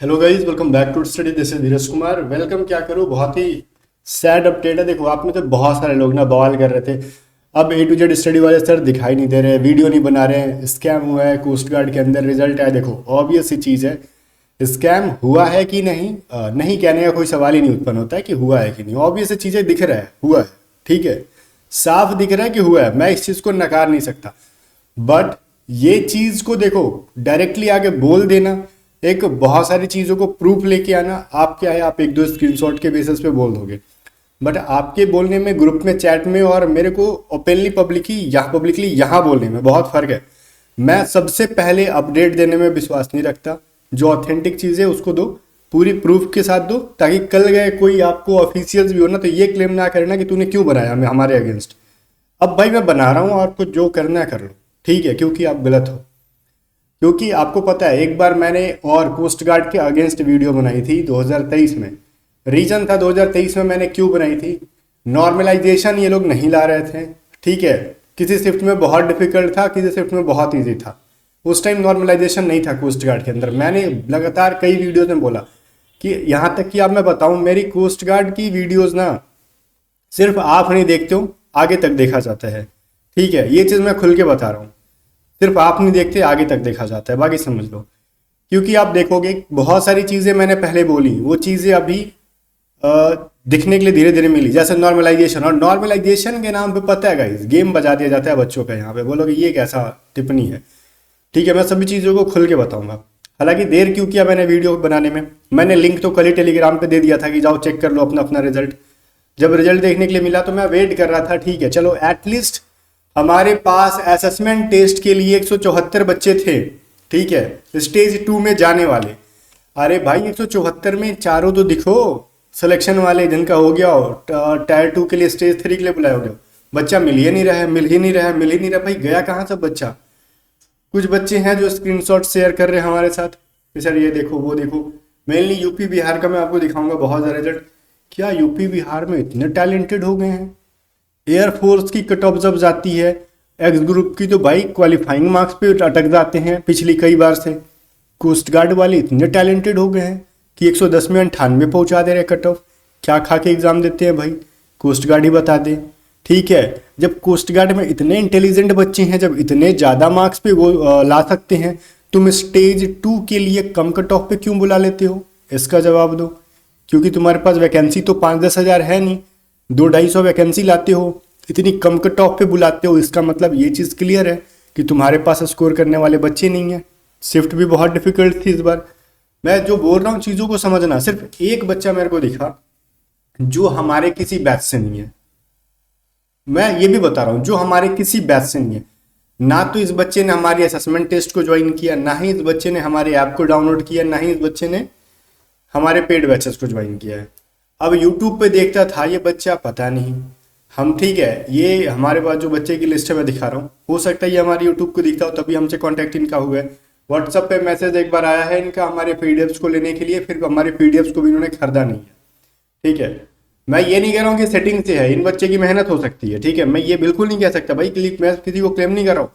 Hello guys, welcome back to study. This is Dheeraj Kumar. Welcome क्या करूँ, बहुत ही सैड अपडेट है। देखो, आप में तो बहुत सारे लोग ना बवाल कर रहे थे। अब ए टू जेड स्टडी वाले सर दिखाई नहीं दे रहे, वीडियो नहीं बना रहे हैं, स्कैम हुआ है, कोस्ट गार्ड के अंदर रिजल्ट आया। देखो, ऑब्वियस सी चीज़ है, स्कैम हुआ है कि नहीं, नहीं कहने का कोई सवाल ही नहीं उत्पन्न होता है कि हुआ है कि नहीं। ऑब्वियस सी चीज़ें दिख रहा है, हुआ है, ठीक है, साफ दिख रहा है कि हुआ है। मैं इस चीज़ को नकार नहीं सकता, बट ये चीज को देखो, डायरेक्टली आगे बोल देना, एक बहुत सारी चीजों को प्रूफ लेके आना, आप क्या है, आप एक दो स्क्रीनशॉट के बेसिस पे बोल दोगे। बट आपके बोलने में, ग्रुप में, चैट में, और मेरे को ओपनली पब्लिकली यहाँ बोलने में बहुत फर्क है। मैं सबसे पहले अपडेट देने में विश्वास नहीं रखता। जो ऑथेंटिक चीज़ है उसको दो, पूरी प्रूफ के साथ दो, ताकि कल गए कोई आपको ऑफिशियल्स भी हो ना तो ये क्लेम ना करना कि तूने क्यों बनाया हमारे अगेंस्ट। अब भाई मैं बना रहा हूँ, आपको जो करना है कर लो, ठीक है, क्योंकि आप गलत हो। क्योंकि आपको पता है, एक बार मैंने और कोस्ट गार्ड के अगेंस्ट वीडियो बनाई थी 2023 में। रीजन था 2023 में मैंने क्यों बनाई थी, नॉर्मलाइजेशन ये लोग नहीं ला रहे थे, ठीक है। किसी शिफ्ट में बहुत डिफिकल्ट था, किसी शिफ्ट में बहुत ईजी था। उस टाइम नॉर्मलाइजेशन नहीं था कोस्ट गार्ड के अंदर। मैंने लगातार कई वीडियोज में बोला कि यहाँ तक कि आप, मैं बताऊँ, मेरी कोस्ट गार्ड की वीडियोज ना सिर्फ आप नहीं देखते हो, आगे तक देखा जाता है, ठीक है। ये चीज़ मैं खुल के बता रहा हूँ, सिर्फ आप नहीं देखते, आगे तक देखा जाता है, बाकी समझ लो। क्योंकि आप देखोगे बहुत सारी चीज़ें मैंने पहले बोली, वो चीज़ें अभी दिखने के लिए धीरे धीरे मिली, जैसे नॉर्मलाइजेशन। और नॉर्मलाइजेशन के नाम पे पता है गाइस, गेम बजा दिया जाता है बच्चों का। यहाँ पे बोलोगे ये कैसा टिप्पणी है, ठीक है। मैं सभी चीज़ों को खुल के बताऊंगा। हालांकि देर क्यों किया मैंने वीडियो बनाने में, मैंने लिंक तो कल ही टेलीग्राम पे दे दिया था कि जाओ चेक कर लो अपना अपना रिजल्ट। जब रिजल्ट देखने के लिए मिला तो मैं वेट कर रहा था, ठीक है, चलो एटलीस्ट हमारे पास असेसमेंट टेस्ट के लिए 174 बच्चे थे, ठीक है, स्टेज 2 में जाने वाले। अरे भाई 174 में चारों तो दिखो सिलेक्शन वाले, जिनका हो गया हो टायर 2 के लिए, स्टेज 3 के लिए बुलाया हो गया। बच्चा मिल ही नहीं रहा है, मिल ही नहीं रहा है, मिल ही नहीं रहा। भाई गया कहाँ सब बच्चा? कुछ बच्चे हैं जो स्क्रीनशॉट शेयर कर रहे हैं हमारे साथ कि सर ये देखो वो देखो। मेनली यूपी बिहार का मैं आपको दिखाऊंगा बहुत सारे रिजल्ट। क्या यूपी बिहार में इतने टैलेंटेड हो गए हैं? एयरफोर्स की कट ऑफ जब जाती है एक्स ग्रुप की, तो भाई क्वालिफाइंग मार्क्स पे अटक जाते हैं पिछली कई बार से। कोस्ट गार्ड वाले इतने टैलेंटेड हो गए हैं कि 110 में 98 पहुंचा दे रहे कट ऑफ। क्या खा के एग्जाम देते हैं भाई, कोस्ट गार्ड ही बता दे, ठीक है। जब कोस्ट गार्ड में इतने इंटेलिजेंट बच्चे हैं, जब इतने ज़्यादा मार्क्स पे वो ला सकते हैं, तुम स्टेज 2 के लिए कम कट ऑफ पे क्यों बुला लेते हो? इसका जवाब दो। क्योंकि तुम्हारे पास वैकेंसी तो 5-10 हज़ार है नहीं, 200-250 वैकेंसी लाते हो, इतनी कम कट ऑफ पे बुलाते हो। इसका मतलब ये चीज़ क्लियर है कि तुम्हारे पास स्कोर करने वाले बच्चे नहीं हैं। शिफ्ट भी बहुत डिफिकल्ट थी इस बार। मैं जो बोल रहा हूँ चीज़ों को समझना। सिर्फ एक बच्चा मेरे को दिखा जो हमारे किसी बैच से नहीं है। मैं ये भी बता रहा हूँ, जो हमारे किसी बैच से नहीं है। ना तो इस बच्चे ने हमारी असेसमेंट टेस्ट को ज्वाइन किया, ना ही इस बच्चे ने हमारे ऐप को डाउनलोड किया, ना ही इस बच्चे ने हमारे पेड बैचेस को ज्वाइन किया है। अब यूट्यूब पे देखता था ये बच्चा, पता नहीं हम, ठीक है, ये हमारे पास जो बच्चे की लिस्ट है मैं दिखा रहा हूँ, हो सकता है ये हमारे यूट्यूब को दिखता हो तभी हमसे कांटेक्ट इनका हुआ है। व्हाट्सएप पे मैसेज एक बार आया है इनका हमारे पीडीएफ्स को लेने के लिए, फिर हमारे पीडीएफ्स को भी इन्होंने खरीदा नहीं है, ठीक है। मैं ये नहीं कह रहा हूँ कि सेटिंग से है, इन बच्चे की मेहनत हो सकती है, ठीक है, मैं ये बिल्कुल नहीं कह सकता भाई, मैं किसी को क्लेम नहीं कर रहा हूँ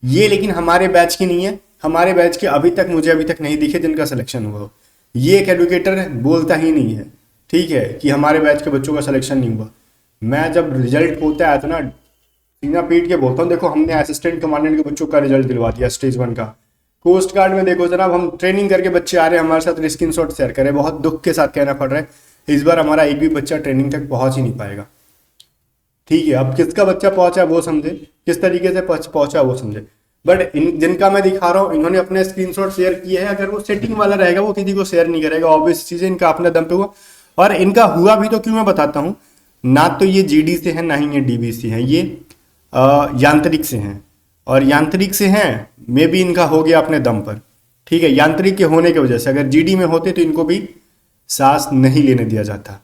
ये, लेकिन हमारे बैच की नहीं है। हमारे बैच के अभी तक नहीं दिखे जिनका सिलेक्शन हुआ हो। ये एक एडुकेटर बोलता ही नहीं है, ठीक है, कि हमारे बैच के बच्चों का सिलेक्शन नहीं हुआ। मैं जब रिजल्ट होता है तो ना सीना पीट के बोलता हूँ, देखो हमने असिस्टेंट कमांडेंट के बच्चों का रिजल्ट दिलवा दिया स्टेज 1 का। कोस्ट गार्ड में देखो जनाब, हम ट्रेनिंग करके बच्चे आ रहे हैं हमारे साथ, स्क्रीनशॉट शेयर करें, बहुत दुख के साथ कहना पड़ रहा है इस बार हमारा एक भी बच्चा ट्रेनिंग तक पहुंच ही नहीं पाएगा, ठीक है। अब किसका बच्चा पहुंचा वो समझे, किस तरीके से पहुंचा वो समझे। बट जिनका मैं दिखा रहा हूँ इन्होंने अपने स्क्रीनशॉट शेयर किए हैं। अगर वो सेटिंग वाला रहेगा वो किसी को शेयर नहीं करेगा, ऑब्वियस चीज़ है, इनका अपने दम पे हुआ। और इनका हुआ भी तो क्यों, मैं बताता हूँ। ना तो ये जीडी से है, ना ही ये डीबी से है, ये यांत्रिक से हैं। और यांत्रिक से हैं, मे भी इनका हो गया अपने दम पर, ठीक है। यांत्रिक के होने की वजह से अगर जीडी में होते तो इनको भी सांस नहीं लेने दिया जाता,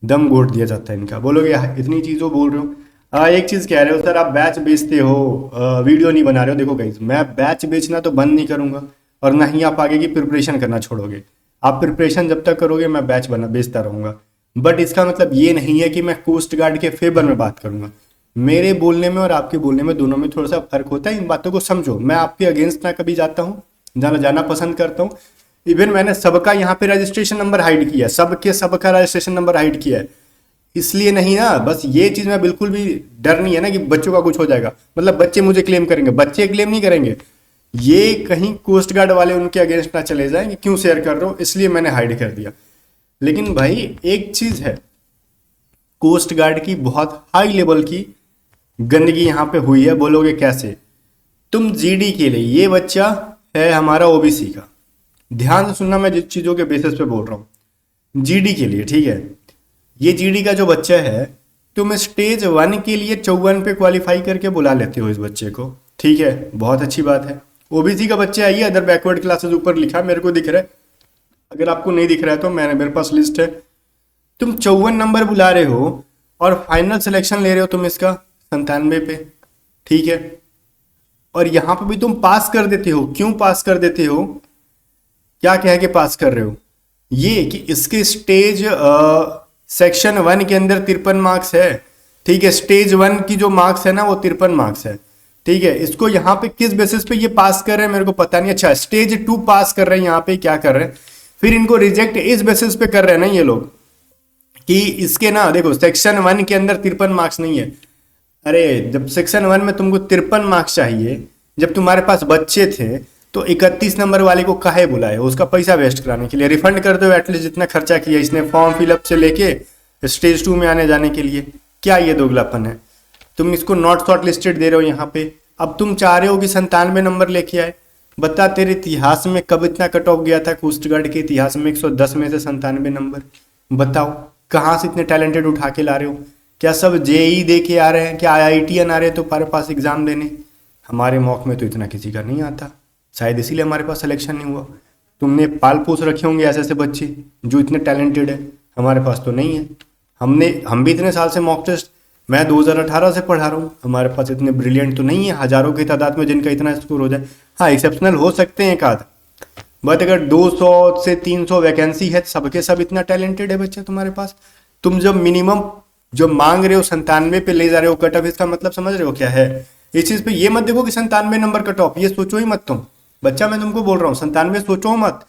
दम घोट दिया जाता है इनका। बोलोगे इतनी चीज़ों बोल रहे हो। एक चीज़ कह रहे हो सर आप बैच बेचते हो, वीडियो नहीं बना रहे हो। देखो गाइस, मैं बैच बेचना तो बंद नहीं करूंगा, और ना ही आप आगे की प्रिपरेशन करना छोड़ोगे। आप प्रिपरेशन जब तक करोगे मैं बैच बेचता रहूंगा। बट इसका मतलब ये नहीं है कि मैं कोस्ट गार्ड के फेवर में बात करूंगा। मेरे बोलने में और आपके बोलने में दोनों में थोड़ा सा फर्क होता है, इन बातों को समझो। मैं आपके अगेंस्ट ना कभी जाता हूँ, जाना पसंद करता हूँ, इवन मैंने सबका यहाँ पे रजिस्ट्रेशन नंबर हाइड किया है, सबका रजिस्ट्रेशन नंबर हाइड किया है। इसलिए नहीं ना, बस ये चीज में बिल्कुल भी डर नहीं है ना कि बच्चों का कुछ हो जाएगा, मतलब बच्चे मुझे क्लेम करेंगे, बच्चे क्लेम नहीं करेंगे। ये कहीं कोस्ट गार्ड वाले उनके अगेंस्ट ना चले जाएं कि क्यों शेयर कर रहे हो, इसलिए मैंने हाइड कर दिया। लेकिन भाई एक चीज है, कोस्ट गार्ड की बहुत हाई लेवल की गंदगी यहाँ पे हुई है। बोलोगे कैसे? तुम जीडी के लिए, ये बच्चा है हमारा ओबीसी का, ध्यान से सुनना, मैं जिस चीजों के बेसिस पे बोल रहा हूँ, जीडी के लिए, ठीक है। ये जीडी का जो बच्चा है, तुम स्टेज 1 के लिए 54 पे क्वालिफाई करके बुला लेते हो इस बच्चे को, ठीक है, बहुत अच्छी बात है। ओबीसी का बच्चा है ये, अदर बैकवर्ड क्लासेस ऊपर लिखा मेरे को दिख रहा है, अगर आपको नहीं दिख रहा है तो मेरे पास लिस्ट है। तुम 54 नंबर बुला रहे हो और फाइनल सिलेक्शन ले रहे हो तुम इसका 97 पे, ठीक है। और यहां पे भी तुम पास कर देते हो। क्यों पास कर देते हो? क्या कह के पास कर रहे हो? ये कि इसके स्टेज सेक्शन 1 के अंदर 53 मार्क्स है, ठीक है। स्टेज 1 की जो मार्क्स है ना वो 53 मार्क्स है, ठीक है। इसको यहाँ पे किस बेसिस पे ये पास कर रहे हैं मेरे को पता नहीं। अच्छा, स्टेज 2 पास कर रहे हैं, यहाँ पे क्या कर रहे हैं, फिर इनको रिजेक्ट इस बेसिस पे कर रहे हैं ना ये लोग कि इसके ना देखो सेक्शन 1 के अंदर 53 मार्क्स नहीं है। अरे जब सेक्शन 1 में तुमको 53 मार्क्स चाहिए, जब तुम्हारे पास बच्चे थे तो 31 नंबर वाले को काहे बुलाए? उसका पैसा वेस्ट कराने के लिए रिफंड कर दो एटलीस्ट, जितना खर्चा किया इसने फॉर्म फिलअप से लेके स्टेज 2 में आने जाने के लिए। क्या ये दोगलापन है? तुम इसको नॉट शॉर्ट लिस्टेड दे रहे हो यहाँ पे। अब तुम चाह रहे हो कि 97 नंबर लेके आए। बता, तेरे इतिहास में कब इतना कट ऑफ गया था? कोस्ट गार्ड के इतिहास में 110 में से 97 नंबर। बताओ कहाँ से इतने टैलेंटेड उठा के ला रहे हो? क्या सब जेई दे के आ रहे हैं? क्या IITN आ रहे हैं तुम्हारे पास एग्जाम देने? हमारे मॉक में तो इतना किसी का नहीं आता, शायद इसीलिए हमारे पास सिलेक्शन नहीं हुआ। तुमने पाल पोस रखे होंगे ऐसे ऐसे बच्चे जो इतने टैलेंटेड है, हमारे पास तो नहीं है। हम भी इतने साल से मॉक टेस्ट, मैं 2018 से पढ़ा रहा हूँ, हमारे पास इतने ब्रिलियंट तो नहीं है हजारों की तादाद में जिनका इतना स्कोर हो जाए। हाँ, एक्सेप्शनल हो सकते हैं एक आध, बट अगर 200 से 300 वैकेंसी है, सबके सब इतना टैलेंटेड है बच्चा तुम्हारे पास। तुम जब मिनिमम जो मांग रहे हो 97 पे ले जा रहे हो कट ऑफ, इसका मतलब समझ रहे हो क्या है? इस चीज पे ये मत देखो कि 97 नंबर कट ऑफ, ये सोचो ही मत तुम। बच्चा मैं तुमको बोल रहा हूँ 97 सोचो मत।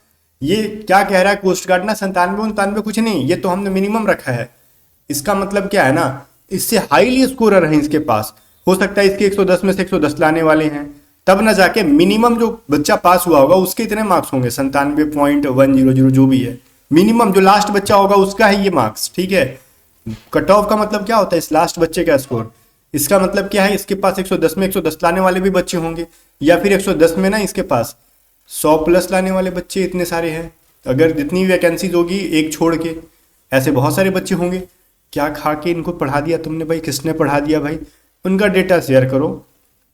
ये क्या कह रहा है कोस्ट गार्ड ना, 97 कुछ नहीं, ये तो हमने मिनिमम रखा है। इसका मतलब क्या है ना, इससे हाईली स्कोरर है इसके पास, हो सकता है इसके 110 में से 110 लाने वाले हैं, तब ना जाके मिनिमम जो बच्चा पास हुआ होगा उसके इतने मार्क्स होंगे 97.100 जो भी है। मिनिमम जो लास्ट बच्चा होगा उसका है ये मार्क्स, ठीक है। कट ऑफ का मतलब क्या होता है? इस लास्ट बच्चे का स्कोर। इसका मतलब क्या है? इसके पास 110 में 110 लाने वाले भी बच्चे होंगे, या फिर 110 में ना इसके पास 100 प्लस लाने वाले बच्चे इतने सारे हैं। अगर जितनी वैकेंसीज होगी एक छोड़ के, ऐसे बहुत सारे बच्चे होंगे। क्या खा के इनको पढ़ा दिया तुमने भाई? किसने पढ़ा दिया भाई? उनका डेटा शेयर करो।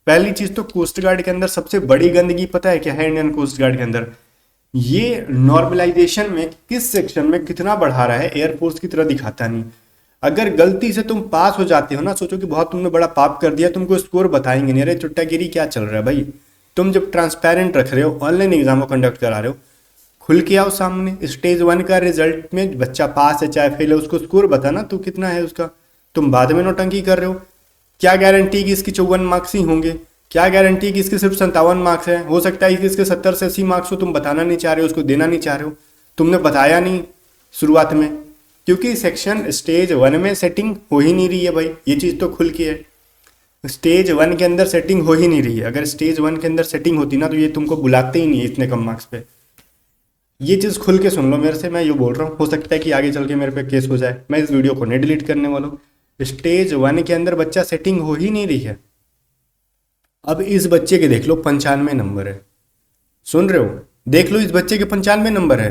पहली चीज तो कोस्ट गार्ड के अंदर सबसे बड़ी गंदगी पता है क्या है? इंडियन कोस्ट गार्ड के अंदर ये नॉर्मलाइजेशन में किस सेक्शन में कितना बढ़ा रहा है, एयरफोर्स की तरह दिखाता नहीं। अगर गलती से तुम पास हो जाते हो ना, सोचो कि बहुत तुमने बड़ा पाप कर दिया, तुमको स्कोर बताएंगे नहीं। अरे चुट्टागिरी क्या चल रहा है भाई? तुम जब ट्रांसपेरेंट रख रहे हो, ऑनलाइन एग्जाम को कंडक्ट करा रहे हो, खुल के आओ सामने। स्टेज 1 का रिजल्ट में बच्चा पास है चाहे फेल है, उसको स्कोर बताना तू कितना है उसका। तुम बाद में नौटंकी कर रहे हो। क्या गारंटी कि इसकी 54 मार्क्स ही होंगे? क्या गारंटी कि इसके सिर्फ 57 मार्क्स हैं? हो सकता है कि इसके 70 से 80 मार्क्स हो, तुम बताना नहीं चाह रहे हो, उसको देना नहीं चाह रहे हो। तुमने बताया नहीं शुरुआत में, क्योंकि सेक्शन स्टेज 1 में सेटिंग हो ही नहीं रही है भाई। ये चीज़ तो खुल के है, स्टेज 1 के अंदर सेटिंग हो ही नहीं रही है। अगर स्टेज 1 के अंदर सेटिंग होती ना तो ये तुमको बुलाते ही नहीं इतने कम मार्क्स पे। ये चीज़ खुल के सुन लो मेरे से, मैं ये बोल रहा हूँ। हो सकता है कि आगे चल के मेरे पे केस हो जाए, मैं इस वीडियो को नहीं डिलीट करने वाला हूँ। स्टेज 1 के अंदर बच्चा सेटिंग हो ही नहीं रही है। अब इस बच्चे के देख लो 95 नंबर है, सुन रहे हो? देख लो इस बच्चे के 95 नंबर है।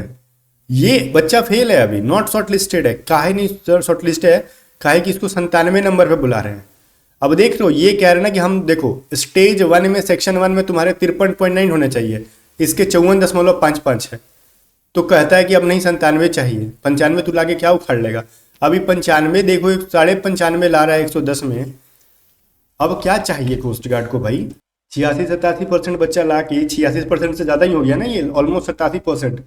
ये बच्चा फेल है, अभी नॉट शॉर्ट लिस्टेड है। काहे नहीं शॉर्ट लिस्ट है? काहे कि इसको 97 नंबर पे बुला रहे हैं। अब देख रहे हो, ये कह रहे हैं ना कि हम देखो स्टेज 1 में सेक्शन 1 में तुम्हारे 53.9 होने चाहिए, इसके 54.55 है। तो कहता है कि अब नहीं 97 चाहिए। 95 तू लाके क्या उखाड़ लेगा? अभी 95 देखो, 95.5 ला रहा है 110 में। अब क्या चाहिए कोस्ट गार्ड को भाई? 86-87% बच्चा ला के 86% से ज़्यादा ही हो गया ना ये, ऑलमोस्ट 87%।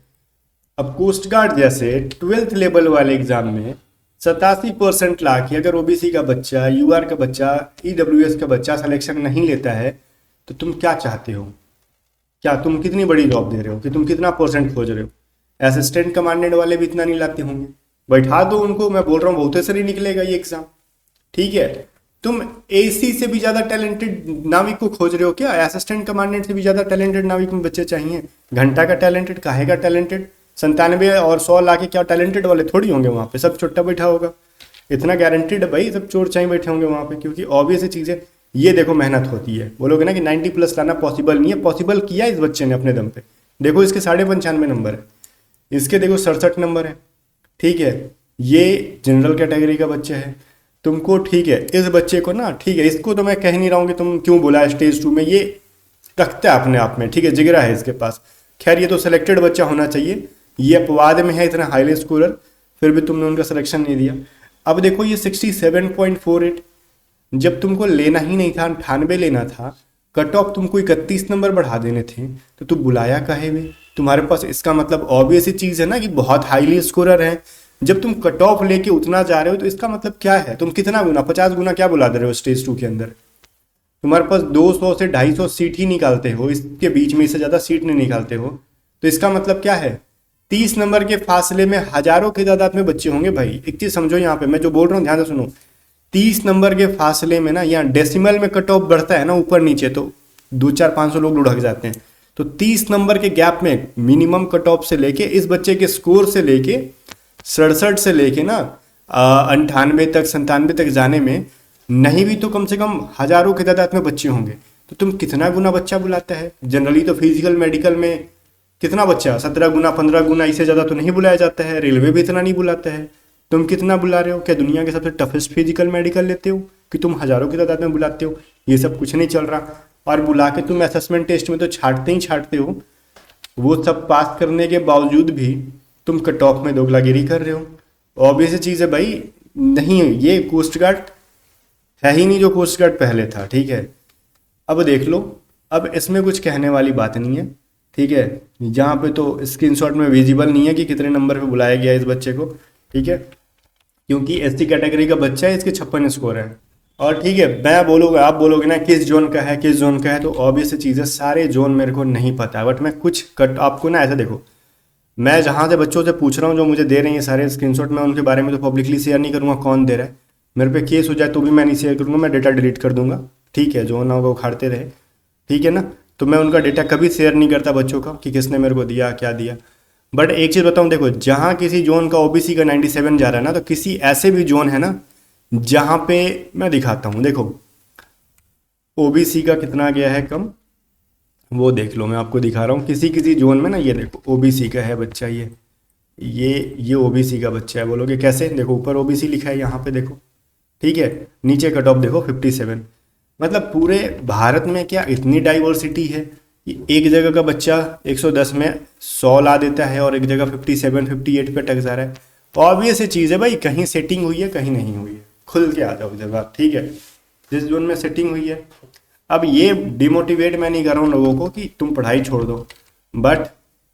अब कोस्ट गार्ड जैसे 12th लेवल वाले एग्जाम में 87% ला के अगर ओबीसी का बच्चा, यूआर का बच्चा, ईडब्ल्यूएस का बच्चा सिलेक्शन नहीं लेता है, तो तुम क्या चाहते हो? क्या तुम कितनी बड़ी जॉब दे रहे हो कि तुम कितना परसेंट खोज रहे हो? असिस्टेंट कमांडेंट वाले भी इतना नहीं लाते होंगे। बैठा दो उनको, मैं बोल रहा हूँ बहुत से नहीं निकलेगा ये एग्जाम। ठीक है, तुम एसी से भी ज्यादा टैलेंटेड नाविक को खोज रहे हो क्या? असिस्टेंट कमांडेंट से भी ज्यादा टैलेंटेड नाविक में बच्चे चाहिए। घंटा का टैलेंटेड, काहे का टैलेंटेड, 97 और 100 लाके क्या टैलेंटेड वाले थोड़ी होंगे वहां पे, सब छोटा बैठा होगा। इतना गारंटीड है भाई, सब चोर चाई बैठे होंगे वहां पे, क्योंकि ऑब्वियस चीज है। ये देखो मेहनत होती है, बोलोगे ना कि 90+ लाना पॉसिबल नहीं है, पॉसिबल किया इस बच्चे ने अपने दम पे। देखो इसके 95.5 नंबर है, इसके देखो 67 नंबर है। ठीक है, ये जनरल कैटेगरी का बच्चा है। तुमको ठीक है, इस बच्चे को ना, ठीक है, इसको तो मैं कह नहीं रहा हूँ कि तुम क्यों बोला स्टेज 2 में, ये रखता है अपने आप में, ठीक है, जिगरा है इसके पास। खैर ये तो सिलेक्टेड बच्चा होना चाहिए, ये अपवाद में है इतना हाईली स्कोरर, फिर भी तुमने उनका सिलेक्शन नहीं दिया। अब देखो ये 67.48, जब तुमको लेना ही नहीं था, 98 लेना था, कट ऑफ तुमको 31 नंबर बढ़ा देने थे, तो तुम बुलाया काहे में? तुम्हारे पास इसका मतलब ऑब्वियस चीज है ना कि बहुत हाईली स्कोरर है। जब तुम कट ऑफ लेके उतना जा रहे हो तो इसका मतलब क्या है? तुम कितना गुना, 50 गुना क्या बुला दे रहे हो स्टेज 2 के अंदर? तुम्हारे पास 200 से 250 सीट ही निकालते हो, इसके बीच में इससे ज्यादा सीट नहीं निकालते हो, तो इसका मतलब क्या है? 30 नंबर के फासले में हजारों की तादाद में बच्चे होंगे भाई। एक चीज समझो, यहाँ पे मैं जो बोल रहा हूँ ध्यान से सुनो। 30 नंबर के फासले में ना, यहाँ डेसिमल में कट ऑफ बढ़ता है ना ऊपर नीचे, तो 200-400-500 लोग लुढ़क जाते हैं। तो 30 नंबर के गैप में मिनिमम कट ऑफ से लेके इस बच्चे के स्कोर से लेके 67 से लेके ना 98 तक 97 तक जाने में नहीं भी तो कम से कम हजारों की तादाद में बच्चे होंगे। तो तुम कितना गुना बच्चा बुलाता है? जनरली तो फिजिकल मेडिकल में कितना बच्चा, 17 गुना 15 गुना, इससे ज़्यादा तो नहीं बुलाया जाता है। रेलवे भी इतना नहीं बुलाता है। तुम कितना बुला रहे हो? क्या दुनिया के सबसे टफेस्ट फिजिकल मेडिकल लेते हो कि तुम हजारों की तादाद में बुलाते हो? ये सब कुछ नहीं चल रहा। और बुला के तुम असेसमेंट टेस्ट में तो छाटते ही छाटते हो, वो सब पास करने के बावजूद भी तुम कट ऑफ में दोगलागिरी कर रहे हो। ऑब्वियस चीज़ है भाई, नहीं ये कोस्ट गार्ड है ही नहीं जो कोस्ट गार्ड पहले था। ठीक है, अब देख लो, अब इसमें कुछ कहने वाली बात नहीं है। ठीक है, जहाँ पे तो स्क्रीनशॉट में विजिबल नहीं है कि कितने नंबर पे बुलाया गया इस बच्चे को। ठीक है, क्योंकि एसटी कैटेगरी का बच्चा है, इसके 56 स्कोर है। और ठीक है, मैं बोलूँगा, आप बोलोगे ना किस जोन का है किस जोन का है, तो ऑब्वियस चीज़ है सारे जोन मेरे को नहीं पता है, बट मैं कुछ कट आपको ना ऐसा देखो, मैं जहाँ से बच्चों से पूछ रहा हूँ जो मुझे दे रहे हैं सारे स्क्रीनशॉट, मैं उनके बारे में तो पब्लिकली शेयर नहीं करूँगा कौन दे रहा है। मेरे पे केस हो जाए तो भी मैं नहीं शेयर करूँगा, मैं डेटा डिलीट कर दूंगा। ठीक है, जो ना होगा उखाड़ते रहे। ठीक है ना, तो मैं उनका डेटा कभी शेयर नहीं करता बच्चों का कि किसने मेरे को दिया क्या दिया। बट एक चीज़ बताऊँ, देखो जहाँ किसी जोन का ओबीसी का 97 जा रहा है ना, तो किसी ऐसे भी जोन है ना जहाँ पे मैं दिखाता हूँ, देखो ओबीसी का कितना गया है कम, वो देख लो, मैं आपको दिखा रहा हूँ। किसी किसी जोन में ना, ये देखो ओबीसी का है बच्चा, ये ओबीसी का बच्चा है। बोलोगे कैसे? देखो ऊपर ओबीसी लिखा है यहाँ पे देखो। ठीक है, नीचे कट ऑफ देखो 57। मतलब पूरे भारत में क्या इतनी डाइवर्सिटी है कि एक जगह का बच्चा 110 में 100 ला देता है और एक जगह 57 58 पे टक जा रहा है। ऑब्वियस चीज़ है भाई, कहीं सेटिंग हुई है कहीं नहीं हुई है। खुल के आ जाओ इधर बात। ठीक है, जिस जोन में सेटिंग हुई है, अब ये डिमोटिवेट मैं नहीं कर रहा हूँ लोगों को कि तुम पढ़ाई छोड़ दो, बट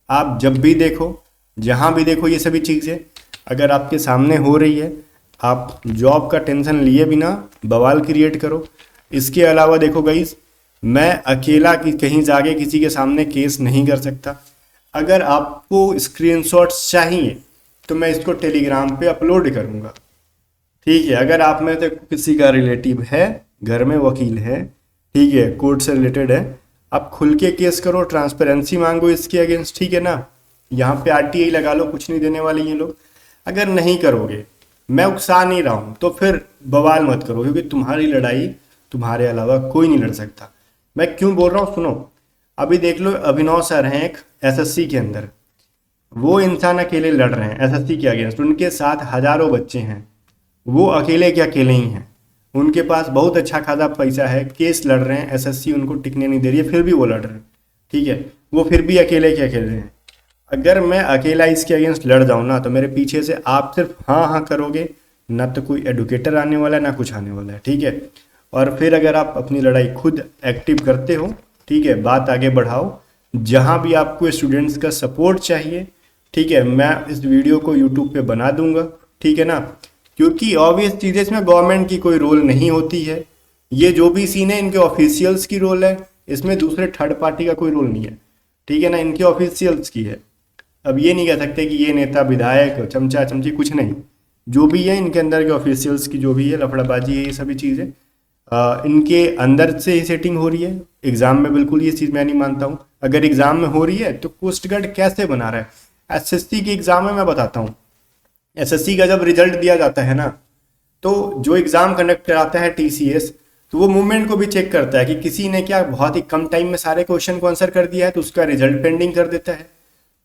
आप जब भी देखो, जहाँ भी देखो, ये सभी चीज़ें अगर आपके सामने हो रही है, आप जॉब का टेंशन लिए बिना बवाल क्रिएट करो। इसके अलावा देखो गाइस, मैं अकेला कहीं जाके किसी के सामने केस नहीं कर सकता। अगर आपको स्क्रीनशॉट्स चाहिए तो मैं इसको टेलीग्राम पे अपलोड करूँगा। ठीक है, अगर आप में से किसी का रिलेटिव है, घर में वकील है, ठीक है, कोर्ट से रिलेटेड है, आप खुल के केस करो, ट्रांसपेरेंसी मांगो इसके अगेंस्ट। ठीक है ना, यहाँ पे आरटीआई लगा लो, कुछ नहीं देने वाले ये लोग। अगर नहीं करोगे, मैं उकसा नहीं रहा हूँ, तो फिर बवाल मत करो, क्योंकि तुम्हारी लड़ाई तुम्हारे अलावा कोई नहीं लड़ सकता। मैं क्यों बोल रहा हूँ सुनो, अभी देख लो, अभिनव सर हैं एक एसएससी के अंदर, वो इंसान अकेले लड़ रहे हैं एसएससी के अगेंस्ट, उनके साथ हजारों बच्चे हैं, वो अकेले के अकेले ही हैं, उनके पास बहुत अच्छा खासा पैसा है, केस लड़ रहे हैं, एसएससी उनको टिकने नहीं दे रही है, फिर भी वो लड़ रहे हैं। ठीक है, वो फिर भी अकेले के अकेले हैं। अगर मैं अकेला इसके अगेंस्ट लड़ जाऊँ ना, तो मेरे पीछे से आप सिर्फ हाँ हाँ करोगे, ना तो कोई एडुकेटर आने वाला है ना कुछ आने वाला है। ठीक है, और फिर अगर आप अपनी लड़ाई खुद एक्टिव करते हो, ठीक है, बात आगे बढ़ाओ, जहाँ भी आपको स्टूडेंट्स का सपोर्ट चाहिए, ठीक है, मैं इस वीडियो को यूट्यूब पे बना दूंगा। ठीक है ना, क्योंकि ऑब्वियस चीज़ें इसमें गवर्नमेंट की कोई रोल नहीं होती है, ये जो भी सीन है इनके ऑफिशियल्स की रोल है, इसमें दूसरे थर्ड पार्टी का कोई रोल नहीं है। ठीक है ना, इनके ऑफिशियल्स की है। अब ये नहीं कह सकते कि ये नेता विधायक चमचा चमची, कुछ नहीं, जो भी है इनके अंदर के ऑफिशियल्स की जो भी है लफड़ाबाजी है, ये सभी चीज़ें इनके अंदर से ही सेटिंग हो रही है। एग्जाम में बिल्कुल ये चीज़ मैं नहीं मानता हूँ। अगर एग्जाम में हो रही है तो कोस्ट गार्ड कैसे बना रहा है? एसएससी के एग्जाम में मैं बताता हूँ, एसएससी का जब रिजल्ट दिया जाता है ना, तो जो एग्जाम कंडक्ट कराता है टीसीएस, तो वो मूवमेंट को भी चेक करता है कि किसी ने क्या बहुत ही कम टाइम में सारे क्वेश्चन को आंसर कर दिया है, तो उसका रिजल्ट पेंडिंग कर देता है।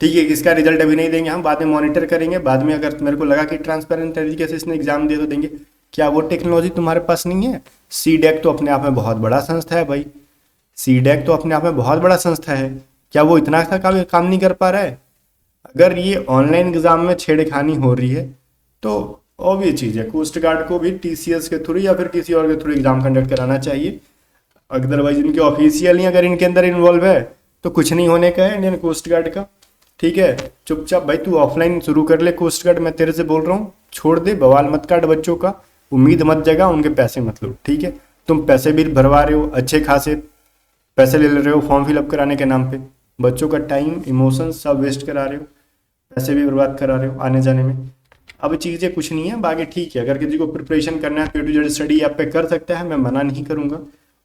ठीक है, इसका रिजल्ट अभी नहीं देंगे, हम बाद में मॉनिटर करेंगे, बाद में अगर मेरे को लगा कि ट्रांसपेरेंट तरीके से इसने एग्जाम दिया तो देंगे। क्या वो टेक्नोलॉजी तुम्हारे पास नहीं है? सीडेक तो अपने आप में बहुत बड़ा संस्था है भाई, सीडेक तो अपने आप में बहुत बड़ा संस्था है, क्या वो इतना सा काम नहीं कर पा रहा है? अगर ये ऑनलाइन एग्जाम में छेड़खानी हो रही है तो ऑब्वियस चीज़ है, कोस्ट गार्ड को भी टीसीएस के थ्रू या फिर किसी और के थ्रू एग्जाम कंडक्ट कराना चाहिए। अदरवाइज इनके ऑफिशियल ही अगर इनके अंदर इन्वॉल्व है तो कुछ नहीं होने का है इंडियन कोस्ट गार्ड का। ठीक है, चुपचाप भाई तू ऑफलाइन शुरू कर ले कोस्ट गार्ड, मैं तेरे से बोल रहा हूँ, छोड़ दे, बवाल मत काट बच्चों का, उम्मीद मत जगा, उनके पैसे मत लो। ठीक है, तुम पैसे भी भरवा रहे हो, अच्छे खासे पैसे ले रहे हो फॉर्म फिलअप कराने के नाम पे, बच्चों का टाइम इमोशन सब वेस्ट करा रहे हो, पैसे भी बर्बाद करा रहे हो आने जाने में। अब चीज़ें कुछ नहीं है, बाकी ठीक है, अगर किसी को प्रिपरेशन करना है तो A to Z study app पे कर सकता है, मैं मना नहीं करूँगा।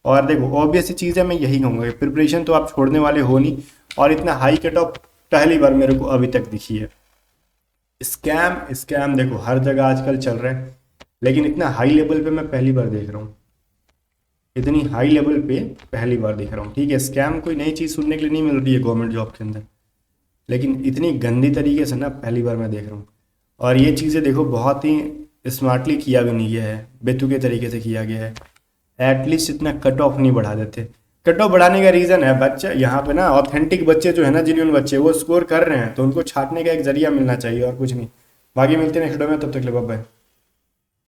और देखो ऑब्वियस चीज़ है, मैं यही कहूँगा कि प्रिपरेशन तो आप छोड़ने वाले हो नहीं, और इतना हाई कट ऑफ पहली बार मेरे को अभी तक दिखी है। स्कैम स्कैम देखो हर जगह आजकल चल रहे हैं, लेकिन इतना हाई लेवल पे मैं पहली बार देख रहा हूँ, इतनी हाई लेवल पे पहली बार देख रहा हूँ। ठीक है, स्कैम कोई नई चीज़ सुनने के लिए नहीं मिल रही है गवर्नमेंट जॉब के अंदर, लेकिन इतनी गंदी तरीके से ना पहली बार मैं देख रहा हूँ। और ये चीज़ें देखो बहुत ही स्मार्टली किया भी नहीं गया है, बेतुके तरीके से किया गया है। एटलीस्ट इतना कट ऑफ नहीं बढ़ा देते। कट ऑफ बढ़ाने का रीज़न है बच्चा यहाँ पे ना, ऑथेंटिक बच्चे जो है ना, जेन्युइन बच्चे वो स्कोर कर रहे हैं, तो उनको छाटने का एक जरिया मिलना चाहिए और कुछ नहीं। बाकी मिलते हैं नेक्स्ट वीडियो में, तब तक के लिए बाय बाय।